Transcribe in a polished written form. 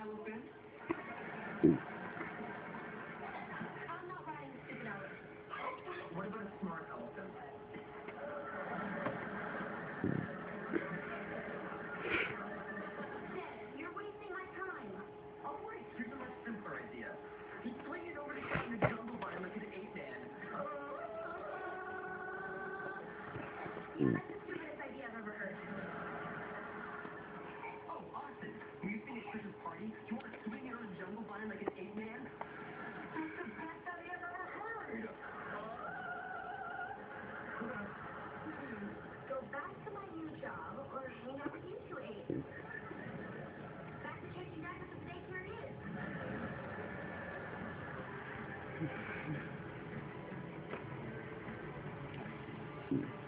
Go back to my new job or hang out with you two apes. Back to chasing diapers with snake, here it is.